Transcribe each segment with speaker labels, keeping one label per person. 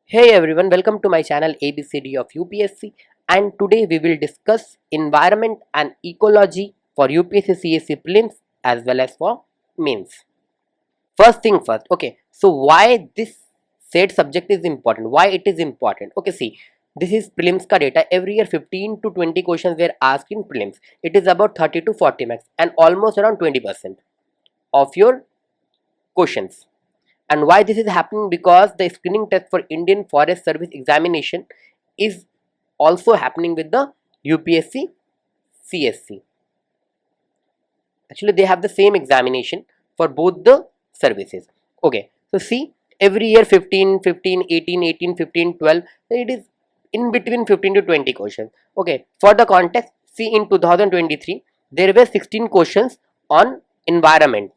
Speaker 1: Hey everyone, welcome to my channel ABCD of UPSC, and today we will discuss environment and ecology for UPSC CSC prelims as well as for mains. First thing first, okay, so why this said subject is important, why it is important? Okay, see, this is prelims ka data. Every year 15 to 20 questions were asked in prelims. It is about 30 to 40 marks and almost around 20% of your questions. And why this is happening? Because the screening test for Indian Forest Service examination is also happening with the UPSC CSC. Actually, they have the same examination for both the services. Okay, so see, every year 15, 15, 18, 18, 15, 12, it is in between 15 to 20 questions. Okay, for the context, see, in 2023 there were 16 questions on environment.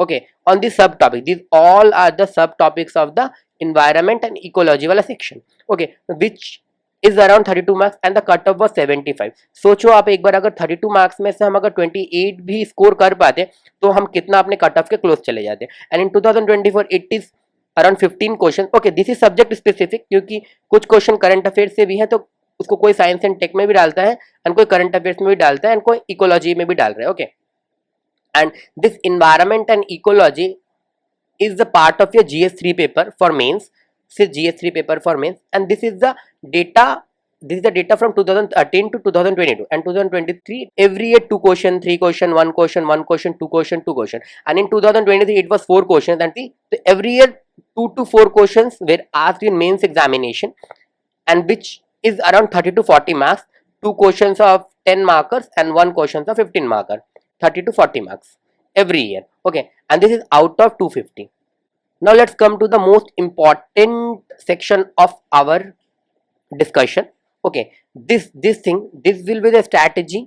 Speaker 1: Okay, on the subtopic, these all are the subtopics of the environment and ecology वाला section. Okay, which is around 32 marks and the cut off was 75. सोचो आप एक बार अगर 32 marks में से हम अगर 28 भी स्कोर कर पाते तो हम कितना अपने कट ऑफ के क्लोज चले जाते. And in 2024 it is around 15 question. Okay, this is subject specific क्योंकि कुछ क्वेश्चन करंट अफेयर से भी है, तो उसको कोई साइंस एंड टेक में भी डालता है एंड कोई करंट अफेयर्स में भी डालता है एंड कोई इकोलॉजी में भी डाल रहा है. Okay, and this environment and ecology is the part of your GS3 paper for mains. Say GS3 paper for mains, and this is the data. This is the data from 2013 to 2022 and 2023. Every year 2 question, 3 question, 1 question, 1 question, 2 question, 2 question, and in 2023 it was 4 questions. And so every year 2 to 4 questions were asked in mains examination, and which is around 30 to 40 marks. 2 questions of 10 markers and 1 question of 15 marker. 30 to 40 marks every year. Okay, and this is out of 250. Now let's come to the most important section of our discussion. Okay, this will be the strategy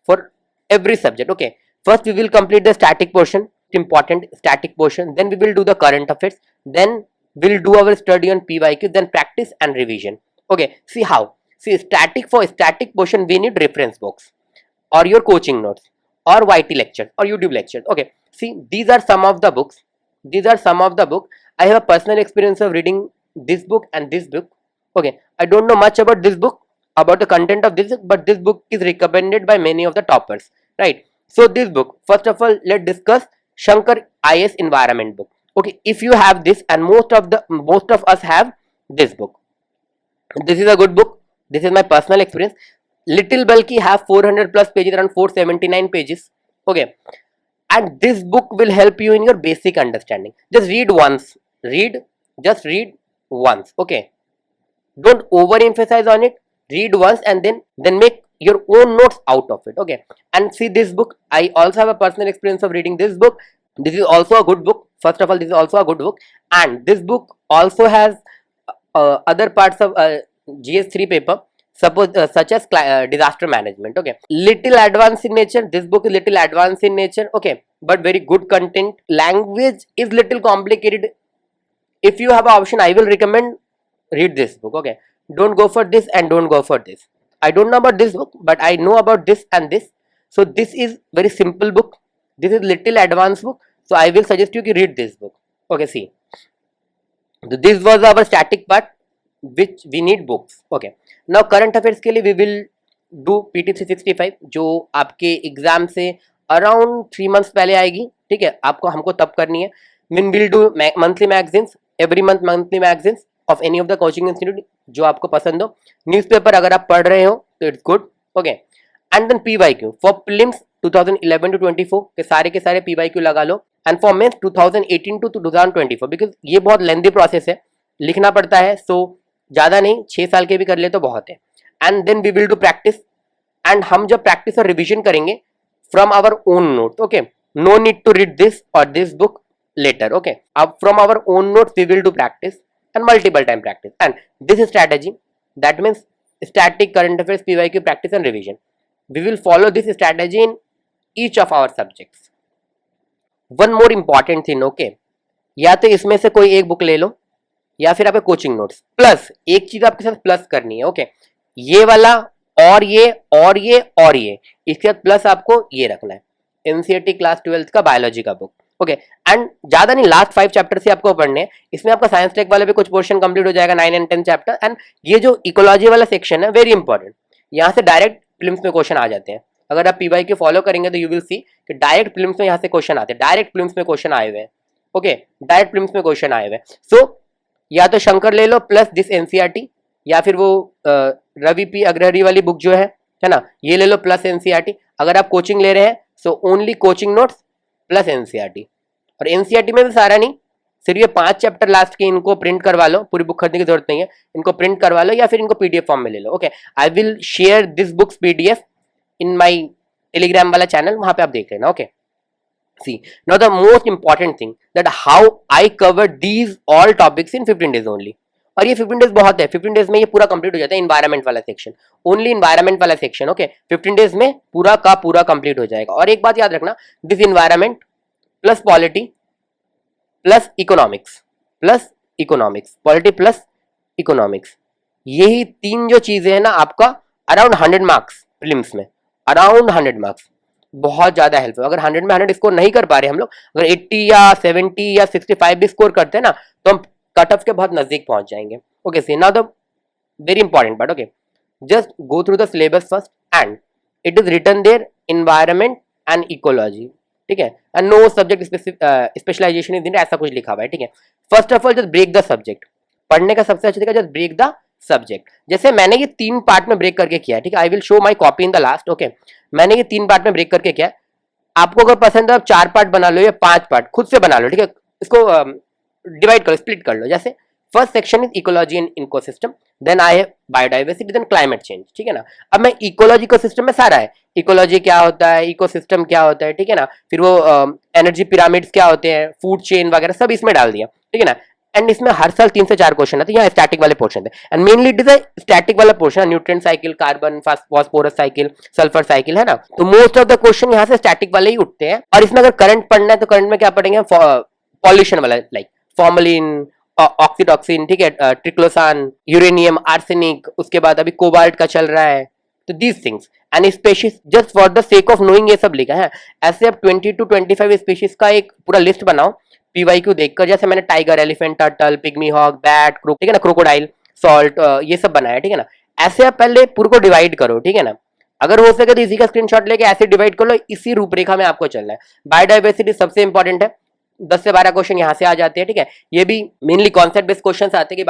Speaker 1: for every subject. Okay, first we will complete the static portion, important static portion, then we will do the current affairs, then we'll do our study on PYQ, then practice and revision. Okay, see how. See, for static portion we need reference books or your coaching notes or YT lectures or YouTube lectures. Okay, see, these are some of the books. These are some of the book. I have a personal experience of reading this book and this book. Okay, I don't know much about this book, about the content of this book, but this book is recommended by many of the toppers, right? So this book, first of all, let's discuss Shankar IS environment book. Okay, if you have this, and most of us have this book, this is a good book. This is my personal experience. Little bulky, have 400 plus pages, around 479 pages. Okay, and this book will help you in your basic understanding. Just read once. Just read once. Okay, don't overemphasize on it. Read once and then make your own notes out of it. Okay, and see this book. I also have a personal experience of reading this book. This is also a good book. First of all, this is also a good book, and this book also has other parts of GS3 paper, suppose such as disaster management. Okay, little advanced in nature. This book is little advanced in nature. Okay, but very good content. Language is little complicated. If you have an option, I will recommend read this book. Okay, don't go for this and don't go for this. I don't know about this book, but I know about this and this. So this is very simple book. This is little advanced book, so I will suggest you to read this book. Okay, see, this was our static part which we need books. Okay, now current affairs के लिए we will do PT 365 जो आपके exam से around 3 months पहले आएगी. ठीक है, आपको हमको तब करनी है. Mean will do monthly magazines, every month monthly magazines of any of the coaching institute जो आपको पसंद हो. न्यूज़पेपर अगर आप पढ़ रहे हो तो it's good. Okay, and then PYQ for prelims 2011 to 24 के सारे PYQ लगा लो. And for mains 2018 to 2024, because ये बहुत लेंथी प्रोसेस है, लिखना पड़ता है. सो ज़्यादा नहीं, 6 साल के भी कर ले तो बहुत है. And then we will do practice, and हम जब प्रैक्टिस और रिविजन करेंगे from our own note. Okay, no need to read this और दिस बुक लेटर. ओके, अब from our own notes we will do practice and multiple time practice, and this is strategy. That means static, current affairs, PYQ, practice and revision. We will follow this strategy in each of our subjects. One more important thing. Okay, या तो इसमें से कोई एक book ले लो या फिर आपके कोचिंग नोट्स, प्लस एक चीज आपके साथ प्लस करनी है. ओके, ये वाला और ये और ये और ये, इसके साथ प्लस आपको ये रखना है. NCERT क्लास 12 का बायोलॉजी का बुक. ओके एंड ज्यादा नहीं, लास्ट 5 चैप्टर से आपको पढ़ने हैं। इसमें आपका साइंस टेक वाले भी कुछ पोर्शन कंप्लीट हो जाएगा, 9 एंड 10 चैप्टर। एंड ये जो इकोलॉजी वाला सेक्शन है वेरी इंपॉर्टेंट, यहाँ से डायरेक्ट प्रीलिम्स में क्वेश्चन आ जाते हैं। अगर आप पीवाई के फॉलो करेंगे तो यू विल सी कि डायरेक्ट प्रीलिम्स में यहाँ से क्वेश्चन आते हैं, डायरेक्ट प्रीलिम्स में क्वेश्चन आए हुए हैं। ओके डायरेक्ट प्रीलिम्स में क्वेश्चन आए हुए हैं। सो या तो शंकर ले लो प्लस दिस एनसीईआरटी, या फिर वो रवि पी अग्रहरी वाली बुक जो है ना, ये ले लो प्लस एनसीईआरटी। अगर आप कोचिंग ले रहे हैं so only coaching notes plus NCERT. और एनसीईआरटी में भी सारा नहीं, सिर्फ ये 5 चैप्टर लास्ट के इनको प्रिंट करवा लो, पूरी बुक खरीदने की जरूरत नहीं है, इनको प्रिंट करवा लो या फिर इनको पीडीएफ फॉर्म में ले लो। Okay I will share this books PDF in my Telegram वाला चैनल, वहां पे आप देख लेना। Okay see now the most important thing that how I covered these all topics in 15 days only। और ये 15 डेज बहुत है, 15 डेज में ये पूरा कंप्लीट हो जाता है इन्वायरमेंट वाला सेक्शन, ओनली इन्वायरमेंट वाला सेक्शन। ओके 15 डेज में पूरा का पूरा कंप्लीट हो जाएगा। और एक बात याद रखना, this environment plus polity plus economics polity plus economics, यही 3 जो चीजें हैं ना आपका अराउंड 100 मार्क्स प्रीलिम्स में, अराउंड 100 मार्क्स, बहुत ज्यादा हेल्प है। अगर 100 में 100 स्कोर नहीं कर पा रहे हम लोग, अगर 80 या 70 या 65 भी स्कोर करते हैं ना, तो हम कट ऑफ के बहुत नजदीक पहुंच जाएंगे। Okay see now the very important part. Okay just go through the syllabus first and it is written there environment and ecology, ठीक है, and no subject specialization is in, ऐसा कुछ लिखा हुआ है, ठीक है। First of all just break the subject, पढ़ने का सबसे अच्छा तरीका जस्ट ब्रेक द सब्जेक्ट। जैसे मैंने ये 3 पार्ट में ब्रेक करके किया है, ठीक है, I will show my copy in the last. Okay मैंने ये 3 पार्ट में ब्रेक करके किया है। आपको अगर पसंद है आप 4 पार्ट बना लो या 5 पार्ट खुद से बना लो, ठीक है, इसको डिवाइड करो, स्प्लिट कर लो। जैसे first section is ecology and ecosystem, then I have biodiversity, then climate change, ठीक है ना। अब मैं इकोलॉजी इकोसिस्टम में सारा है, इकोलॉजी क्या होता है, इकोसिस्टम क्या होता है, ठीक है ना, फिर वो एनर्जी पिरामिड्स क्या होते हैं, फूड चेन वगैरह सब इसमें डाल दिया, ठीक है ना। एंड इसमें हर साल 3 से 4 क्वेश्चन आते हैं, यहाँ स्टैटिक वाले पोर्शन थे, and mainly it is static वाला portion, nutrient cycle, carbon phosphorus cycle, sulphur cycle, है ना। तो मोस्ट ऑफ द क्वेश्चन यहाँ से स्टैटिक वाले ही उठते हैं। और इसमें अगर करंट पढ़ना है तो करंट में क्या पढ़ेंगे, पॉल्यूशन वाला, लाइक फॉर्मलिन, ऑक्सीटॉक्सिन, ठीक है, ट्रिक्लोसान, यूरेनियम, आर्सेनिक, उसके बाद अभी कोबाल्ट का चल रहा है, तो these things and species just for the sake of knowing, ये सब लिखा है। ऐसे अब 20 to 25 स्पीशीज का एक पूरा लिस्ट बनाओ पीवाईक्यू देखकर, जैसे मैंने tiger, elephant, turtle, pygmy hog, bat, ठीक है ना, क्रोकोडाइल, सॉल्ट, ये सब बनाया, ठीक है ना। ऐसे आप पहले पूरे को डिवाइड करो, ठीक है ना। अगर हो सके तो इसी का स्क्रीनशॉट लेके ऐसे डिवाइड कर लो, इसी रूपरेखा में आपको चलना है। बायोडाइवर्सिटी सबसे इंपॉर्टेंट है, 10 से 12 क्वेश्चन यहाँ से आ जाते हैं, ठीक है। ये भी मेनली कॉन्सेप्ट बेस्ड क्वेश्चन आते हैं कि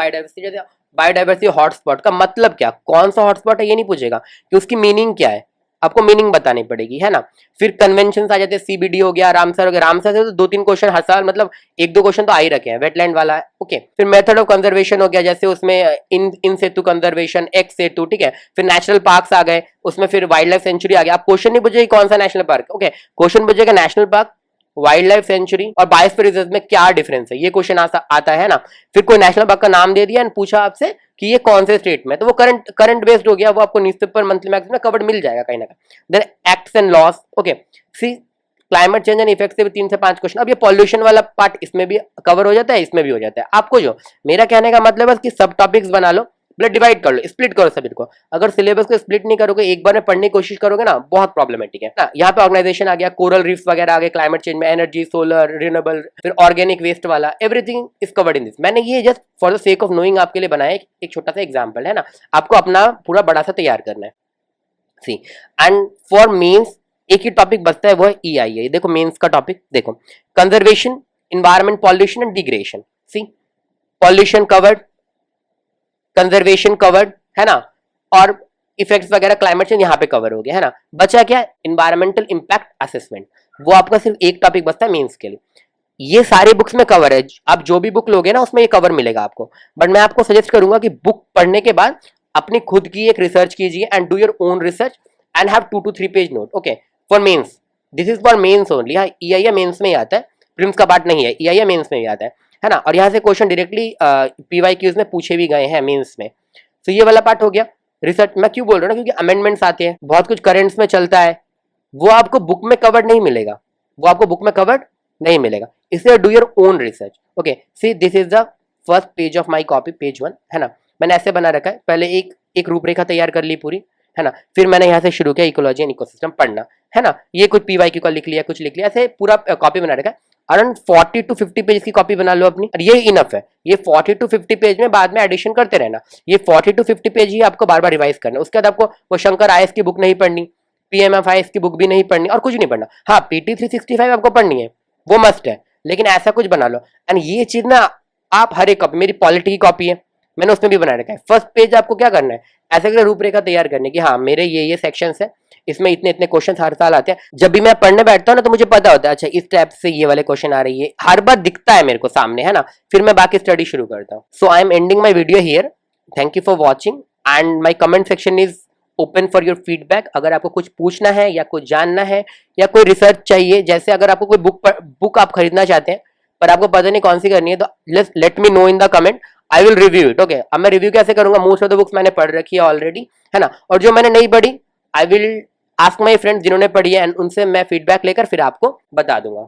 Speaker 1: बायोडाइवर्सिटी हॉटस्पॉट का मतलब क्या, कौन सा हॉटस्पॉट है ये नहीं पूछेगा, कि उसकी मीनिंग क्या है, आपको मीनिंग बतानी पड़ेगी, है ना। फिर कन्वेंशन आ जाते हैं, सीबीडी हो गया, रामसर हो गया, रामसर से तो 2-3 क्वेश्चन हर साल, मतलब 1-2 क्वेश्चन तो आ ही रखे हैं, वेटलैंड वाला है। ओके फिर मेथड ऑफ कंजर्वेशन हो गया, जैसे उसमें इन सेतु कंजर्वेशन, एक्स सेतु, ठीक है। फिर नेशनल पार्क्स आ गए, उसमें फिर वाइल्ड लाइफ सेंचुरी आ गया। आप क्वेश्चन नहीं पूछेगी कौन सा नेशनल पार्क, ओके क्वेश्चन पूछेगा national park, wild life sanctuary और बायोस्फीयर रिजर्व में क्या डिफरेंस है, ये क्वेश्चन आता है ना। फिर कोई नेशनल पार्क का नाम दे दिया एंड पूछा आपसे कि ये कौन से स्टेट में, तो वो करंट बेस्ड हो गया, वो आपको न्यूज़पेपर, मंथली मैगजीन में कवर्ड मिल जाएगा कहीं ना कहीं। Then acts and laws, okay see climate change and effect से भी 3 से 5 क्वेश्चन। अब ये पॉल्यूशन वाला पार्ट इसमें भी कवर हो जाता है, इसमें भी हो जाता है। आपको जो मेरा कहने का मतलब है कि सब टॉपिक्स बना लो, मतलब डिवाइड कर लो, स्प्लिट करो सभी को। अगर सिलेबस को स्प्लिट नहीं करोगे, एक बार में पढ़ने की कोशिश करोगे ना, बहुत प्रॉब्लमेटिक है ना। यहाँ पे ऑर्गेनाइजेशन आ गया, कोरल रीफ्स वगैरह आ गए, क्लाइमेट चेंज में एनर्जी, सोलर, रिन्यूएबल, फिर ऑर्गेनिक वेस्ट वाला, everything is covered in this. मैंने ये just for the sake of knowing आपके लिए बनाया एक छोटा सा एग्जाम्पल, है ना। आपको अपना पूरा बड़ा सा तैयार करना है। सी एंड फॉर मेन्स एक ही टॉपिक बचता है, वो है EIA। देखो मेंस का टॉपिक देखो, conservation, environment, pollution and degradation. See pollution covered, conservation covered, है ना, और इफेक्ट्स वगैरह क्लाइमेट चेंज यहाँ पे कवर हो गया, है ना। बचा क्या, इन्वायरमेंटल इंपैक्ट असेसमेंट, वो आपका सिर्फ एक टॉपिक बचता है मेंस के लिए। ये सारी बुक्स में कवर है, आप जो भी बुक लोगे ना उसमें ये कवर मिलेगा आपको। बट मैं आपको सजेस्ट करूंगा कि बुक पढ़ने के बाद अपनी खुद की एक रिसर्च कीजिए and do your own research and have 2 to 3 page note, okay, for mains. This is for mains only. हाँ EIA मेंस में ही आता है, प्रीलिम्स का पार्ट नहीं है, EIA मेंस में ही आता है ना। और यहाँ से क्वेश्चन डायरेक्टली PYQs में पूछे भी गए हैं मेंस में। तो ये वाला पार्ट हो गया रिसर्च। मैं क्यों बोल रहा हूँ ना, क्योंकि अमेंडमेंट्स आते हैं, बहुत कुछ करेंट्स में चलता है, वो आपको बुक में कवर्ड नहीं मिलेगा, वो आपको बुक में कवर्ड नहीं मिलेगा, इसलिए do your own research. Okay see this is the first page of my copy, page 1, है ना। मैंने ऐसे बना रखा है, पहले एक रूपरेखा तैयार कर ली पूरी, है ना। फिर मैंने यहाँ से शुरू किया इकोलॉजी एंड इकोसिस्टम पढ़ना, है ना। ये कुछ PYQ का लिख लिया, कुछ लिख लिया, ऐसे पूरा कॉपी बना रखा है। अराउंड 40 to 50 पेज की कॉपी बना लो अपनी, और ये इनफ है। ये 40 to 50 पेज में बाद में एडिशन करते रहना। ये 40 to 50 पेज ही आपको बार बार रिवाइज करना। उसके बाद आपको वो शंकर IAS की बुक नहीं पढ़नी, PMFIS की बुक भी नहीं पढ़नी, और कुछ नहीं पढ़ना। हाँ, PT 365 आपको पढ़नी है, वो मस्ट है, लेकिन ऐसा कुछ बना लो। एंड ये चीज ना आप हर एक कॉपी, मेरी पॉलिटी की कॉपी है, मैंने उसमें भी बना रखा है। फर्स्ट पेज आपको क्या करना है, ऐसे करके रूपरेखा तैयार करने की, हाँ मेरे ये सेक्शंस है, इसमें इतने इतने क्वेश्चन हर साल आते हैं। जब भी मैं पढ़ने बैठता हूँ ना, तो मुझे पता होता है अच्छा इस टाइप से ये वाले क्वेश्चन आ रही है, हर बार दिखता है मेरे को सामने, है ना। फिर मैं बाकी स्टडी शुरू करता हूँ। So I am ending my video here. Thank you for watching and my comment section is open for your feedback. अगर आपको कुछ पूछना है या कुछ जानना है या कोई रिसर्च चाहिए, जैसे अगर आपको कोई बुक आप खरीदना चाहते हैं पर आपको पता नहीं कौन सी करनी है, तो let me know in the comment, I will review it. Okay, अब मैं रिव्यू कैसे करूंगा, मोस्ट ऑफ द बुक्स मैंने पढ़ रखी है ऑलरेडी, है ना। और जो मैंने नहीं पढ़ी, I will ask my friends जिन्होंने पढ़ी है, एंड उनसे मैं फीडबैक लेकर फिर आपको बता दूंगा।